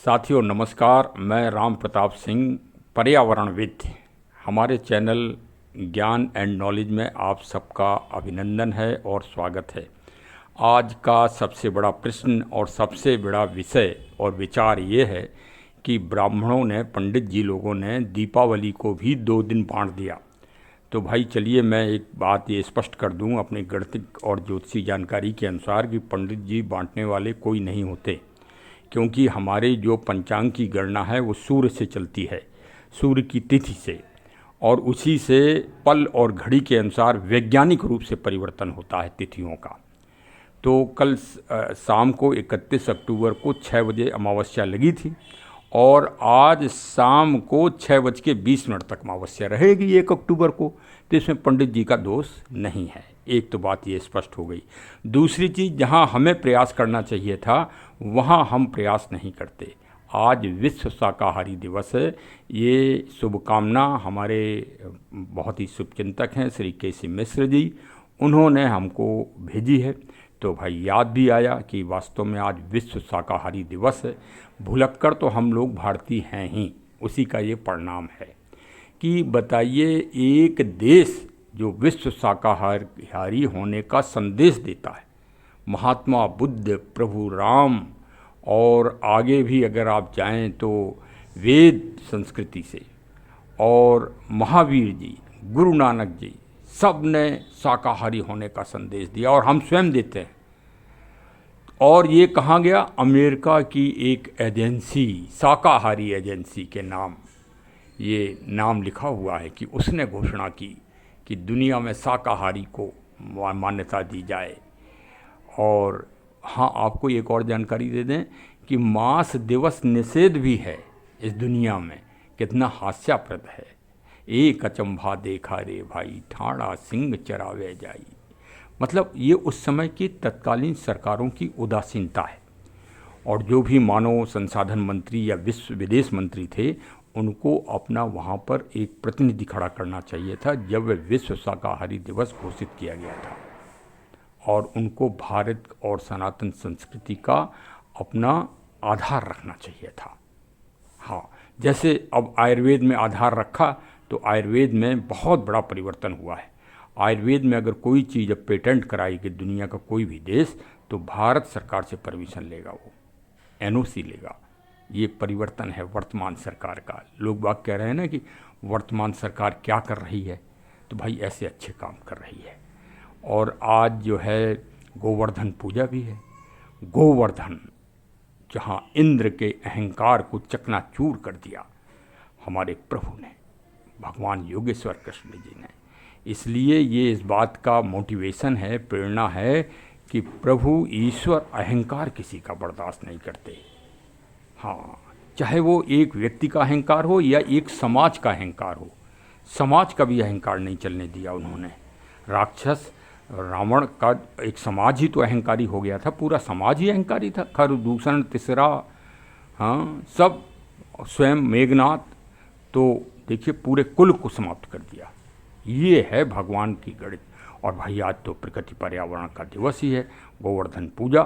साथियों नमस्कार। मैं राम प्रताप सिंह, पर्यावरणविद। हमारे चैनल ज्ञान एंड नॉलेज में आप सबका अभिनंदन है और स्वागत है। आज का सबसे बड़ा प्रश्न और सबसे बड़ा विषय और विचार ये है कि ब्राह्मणों ने, पंडित जी लोगों ने दीपावली को भी 2 दिन बांट दिया। तो भाई चलिए मैं एक बात ये स्पष्ट कर दूं अपनी गणित और ज्योतिषी जानकारी के अनुसार कि पंडित जी बांटने वाले कोई नहीं होते, क्योंकि हमारे जो पंचांग की गणना है वो सूर्य से चलती है, सूर्य की तिथि से, और उसी से पल और घड़ी के अनुसार वैज्ञानिक रूप से परिवर्तन होता है तिथियों का। तो कल शाम को 31 अक्टूबर को 6 बजे अमावस्या लगी थी और आज शाम को 6:20 तक अमावस्या रहेगी 1 अक्टूबर को। तो इसमें पंडित जी का दोष नहीं है। एक तो बात ये स्पष्ट हो गई। दूसरी चीज़, जहाँ हमें प्रयास करना चाहिए था वहाँ हम प्रयास नहीं करते। आज विश्व शाकाहारी दिवस है। ये शुभकामना हमारे बहुत ही शुभचिंतक हैं श्री केसी मिश्र जी, उन्होंने हमको भेजी है। तो भाई याद भी आया कि वास्तव में आज विश्व शाकाहारी दिवस है। भुलक्कर तो हम लोग भारतीय हैं ही, उसी का ये परिणाम है कि बताइए, एक देश जो विश्व शाकाहारी होने का संदेश देता है, महात्मा बुद्ध, प्रभु राम, और आगे भी अगर आप जाएं तो वेद संस्कृति से, और महावीर जी, गुरु नानक जी, सब ने शाकाहारी होने का संदेश दिया और हम स्वयं देते हैं। और ये कहाँ गया? अमेरिका की एक एजेंसी, शाकाहारी एजेंसी के नाम, ये नाम लिखा हुआ है कि उसने घोषणा की कि दुनिया में शाकाहारी को मान्यता दी जाए। और हाँ, आपको एक और जानकारी दे दें कि मांस दिवस निषेध भी है इस दुनिया में। कितना हास्यास्पद है। एक अचंभा देखा रे भाई, ठाड़ा सिंह चरावे जाई। मतलब ये उस समय की तत्कालीन सरकारों की उदासीनता है। और जो भी मानव संसाधन मंत्री या विश्व विदेश मंत्री थे, उनको अपना वहाँ पर एक प्रतिनिधि खड़ा करना चाहिए था जब विश्व शाकाहारी दिवस घोषित किया गया था। और उनको भारत और सनातन संस्कृति का अपना आधार रखना चाहिए था। हाँ, जैसे अब आयुर्वेद में आधार रखा, तो आयुर्वेद में बहुत बड़ा परिवर्तन हुआ है। आयुर्वेद में अगर कोई चीज़ अब पेटेंट कराएगी दुनिया का कोई भी देश, तो भारत सरकार से परमिशन लेगा, वो एनओसी लेगा। ये परिवर्तन है वर्तमान सरकार का। लोग बात कह रहे हैं ना कि वर्तमान सरकार क्या कर रही है, तो भाई ऐसे अच्छे काम कर रही है। और आज जो है गोवर्धन पूजा भी है। गोवर्धन, जहाँ इंद्र के अहंकार को चकनाचूर कर दिया हमारे प्रभु ने, भगवान योगेश्वर कृष्ण जी ने। इसलिए ये इस बात का मोटिवेशन है, प्रेरणा है कि प्रभु ईश्वर अहंकार किसी का बर्दाश्त नहीं करते। हाँ, चाहे वो एक व्यक्ति का अहंकार हो या एक समाज का अहंकार हो, समाज का भी अहंकार नहीं चलने दिया उन्होंने। राक्षस रावण का एक समाज ही तो अहंकारी हो गया था, पूरा समाज ही अहंकारी था। खरदूषण, तिसरा, हाँ, सब, स्वयं मेघनाथ, तो देखिए पूरे कुल को समाप्त कर दिया। ये है भगवान की गणित। और भाई आज तो प्रकृति पर्यावरण का दिवस ही है, गोवर्धन पूजा।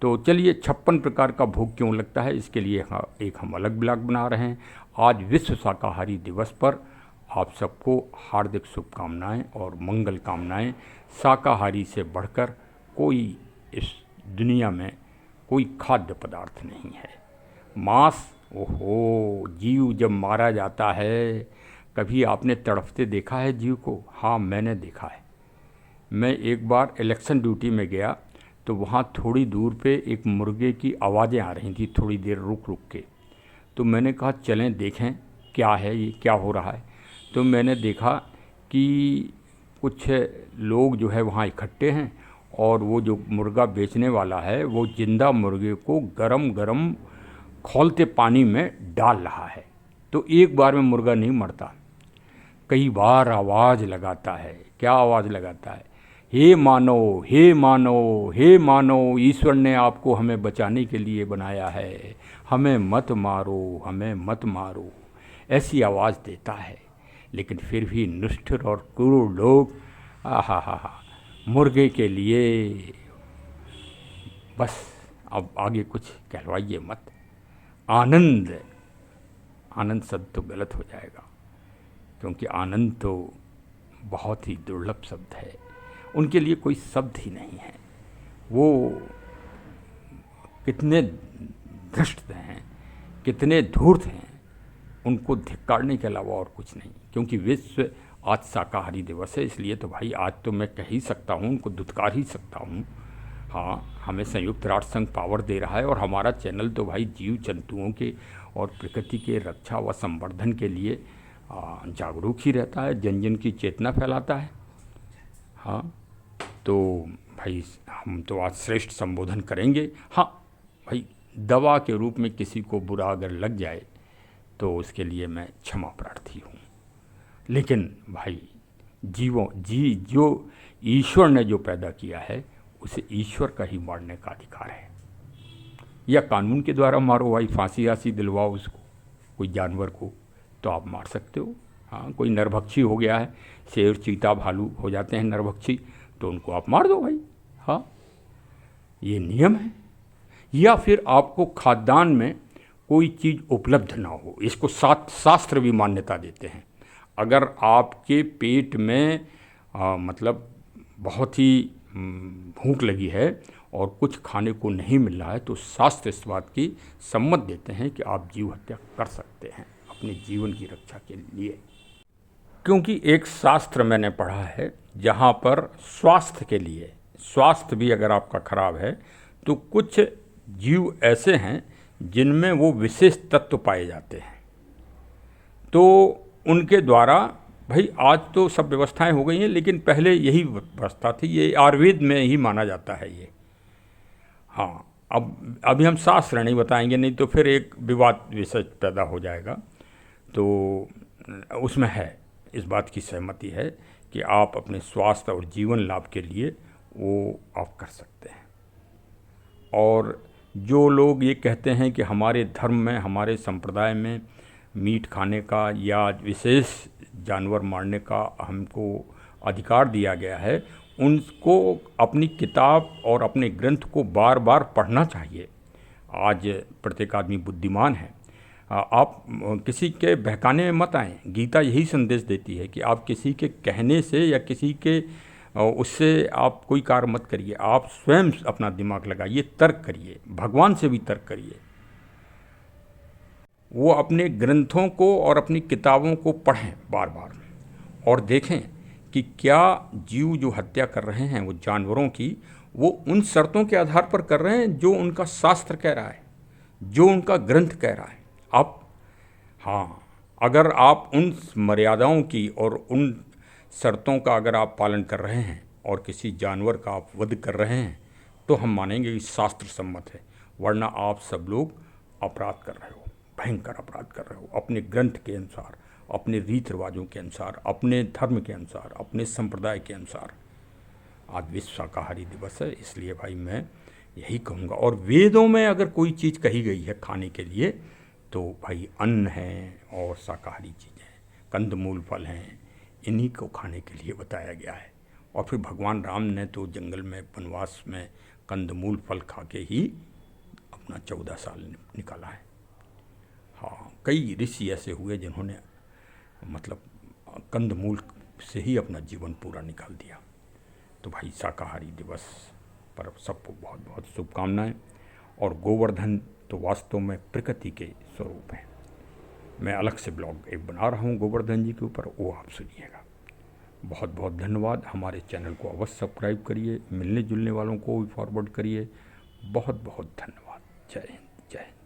तो चलिए, 56 प्रकार का भोग क्यों लगता है, इसके लिए एक हम अलग ब्लॉग बना रहे हैं। आज विश्व शाकाहारी दिवस पर आप सबको हार्दिक शुभकामनाएं और मंगल कामनाएं। शाकाहारी से बढ़कर कोई इस दुनिया में कोई खाद्य पदार्थ नहीं है। मांस, ओहो, जीव जब मारा जाता है, कभी आपने तड़पते देखा है जीव को? हाँ, मैंने देखा है। मैं एक बार इलेक्शन ड्यूटी में गया, तो वहाँ थोड़ी दूर पे एक मुर्गे की आवाज़ें आ रही थी, थोड़ी देर रुक रुक के। तो मैंने कहा चलें देखें क्या है, ये क्या हो रहा है। तो मैंने देखा कि कुछ लोग जो है वहाँ इकट्ठे हैं, और वो जो मुर्गा बेचने वाला है वो जिंदा मुर्गे को गरम गरम खौलते पानी में डाल रहा है। तो एक बार में मुर्गा नहीं मरता, कई बार आवाज़ लगाता है। क्या आवाज़ लगाता है? हे मानव, हे मानव, हे मानव, ईश्वर ने आपको हमें बचाने के लिए बनाया है, हमें मत मारो, हमें मत मारो, ऐसी आवाज़ देता है। लेकिन फिर भी निष्ठुर और क्रूर लोग आहा मुर्गे के लिए बस अब आगे कुछ कहलवाइए मत। आनंद, आनंद शब्द तो गलत हो जाएगा, क्योंकि आनंद तो बहुत ही दुर्लभ शब्द है, उनके लिए कोई शब्द ही नहीं है। वो कितने धृष्ट हैं, कितने धूर्त हैं, उनको धिक्कारने के अलावा और कुछ नहीं। क्योंकि विश्व आज शाकाहारी दिवस है, इसलिए तो भाई आज तो मैं कह ही सकता हूँ, उनको धुतकार ही सकता हूँ। हाँ, हमें संयुक्त राष्ट्र संघ पावर दे रहा है और हमारा चैनल तो भाई जीव जंतुओं के और प्रकृति के रक्षा व संवर्धन के लिए जागरूक ही रहता है, जन जन की चेतना फैलाता है। हाँ, तो भाई हम तो आज श्रेष्ठ संबोधन करेंगे। हाँ भाई, दवा के रूप में किसी को बुरा अगर लग जाए तो उसके लिए मैं क्षमा प्रार्थी हूँ, लेकिन भाई जो ईश्वर ने जो पैदा किया है उसे ईश्वर का ही मारने का अधिकार है। या कानून के द्वारा मारो भाई, फांसी आसी दिलवाओ उसको, कोई जानवर को तो आप मार सकते हो। हाँ, कोई नरभक्षी हो गया है, शेर चीता भालू हो जाते हैं नरभक्षी, तो उनको आप मार दो भाई। हाँ, ये नियम है। या फिर आपको खाद्यान्न में कोई चीज़ उपलब्ध ना हो, इसको शास्त्र भी मान्यता देते हैं। अगर आपके पेट में मतलब बहुत ही भूख लगी है और कुछ खाने को नहीं मिल रहा है, तो शास्त्र इस बात की सम्मत देते हैं कि आप जीव हत्या कर सकते हैं अपने जीवन की रक्षा के लिए। क्योंकि एक शास्त्र मैंने पढ़ा है जहाँ पर स्वास्थ्य के लिए, स्वास्थ्य भी अगर आपका खराब है तो कुछ जीव ऐसे हैं जिनमें वो विशेष तत्व पाए जाते हैं, तो उनके द्वारा भाई आज तो सब व्यवस्थाएं हो गई हैं, लेकिन पहले यही व्यवस्था थी। ये आयुर्वेद में ही माना जाता है ये। हाँ, अब अभी हम शास्त्र नहीं बताएंगे, नहीं तो फिर एक विवाद विषय पैदा हो जाएगा। तो उसमें है, इस बात की सहमति है कि आप अपने स्वास्थ्य और जीवन लाभ के लिए वो आप कर सकते हैं। और जो लोग ये कहते हैं कि हमारे धर्म में, हमारे संप्रदाय में मीट खाने का या विशेष जानवर मारने का हमको अधिकार दिया गया है, उनको अपनी किताब और अपने ग्रंथ को बार बार पढ़ना चाहिए। आज प्रत्येक आदमी बुद्धिमान है, आप किसी के बहकाने में मत आएँ। गीता यही संदेश देती है कि आप किसी के कहने से या किसी के उससे आप कोई कार्य मत करिए, आप स्वयं अपना दिमाग लगाइए, तर्क करिए, भगवान से भी तर्क करिए। वो अपने ग्रंथों को और अपनी किताबों को पढ़ें बार बार और देखें कि क्या जीव जो हत्या कर रहे हैं वो जानवरों की, वो उन शर्तों के आधार पर कर रहे हैं जो उनका शास्त्र कह रहा है, जो उनका ग्रंथ कह रहा है। आप हाँ, अगर आप उन मर्यादाओं की और उन शर्तों का अगर आप पालन कर रहे हैं और किसी जानवर का आप वध कर रहे हैं, तो हम मानेंगे कि शास्त्र सम्मत है। वरना आप सब लोग अपराध कर रहे हो, भयंकर अपराध कर रहे हो, अपने ग्रंथ के अनुसार, अपने रीति रिवाजों के अनुसार, अपने धर्म के अनुसार, अपने संप्रदाय के अनुसार। आज विश्व शाकाहारी दिवस है, इसलिए भाई मैं यही कहूँगा। और वेदों में अगर कोई चीज़ कही गई है खाने के लिए, तो भाई अन्न है और शाकाहारी चीज़ें हैं, कंदमूल फल हैं, इन्हीं को खाने के लिए बताया गया है। और फिर भगवान राम ने तो जंगल में वनवास में कंदमूल फल खा के ही अपना 14 साल निकाला है। हाँ, कई ऋषि ऐसे हुए जिन्होंने मतलब कंदमूल से ही अपना जीवन पूरा निकाल दिया। तो भाई शाकाहारी दिवस पर सबको बहुत बहुत शुभकामनाएं। और गोवर्धन तो वास्तव में प्रकृति के स्वरूप है। मैं अलग से ब्लॉग एक बना रहा हूँ गोवर्धन जी के ऊपर, वो आप सुनिएगा। बहुत बहुत धन्यवाद। हमारे चैनल को अवश्य सब्सक्राइब करिए, मिलने जुलने वालों को भी फॉरवर्ड करिए। बहुत बहुत धन्यवाद। जय हिंद, जय हिंद।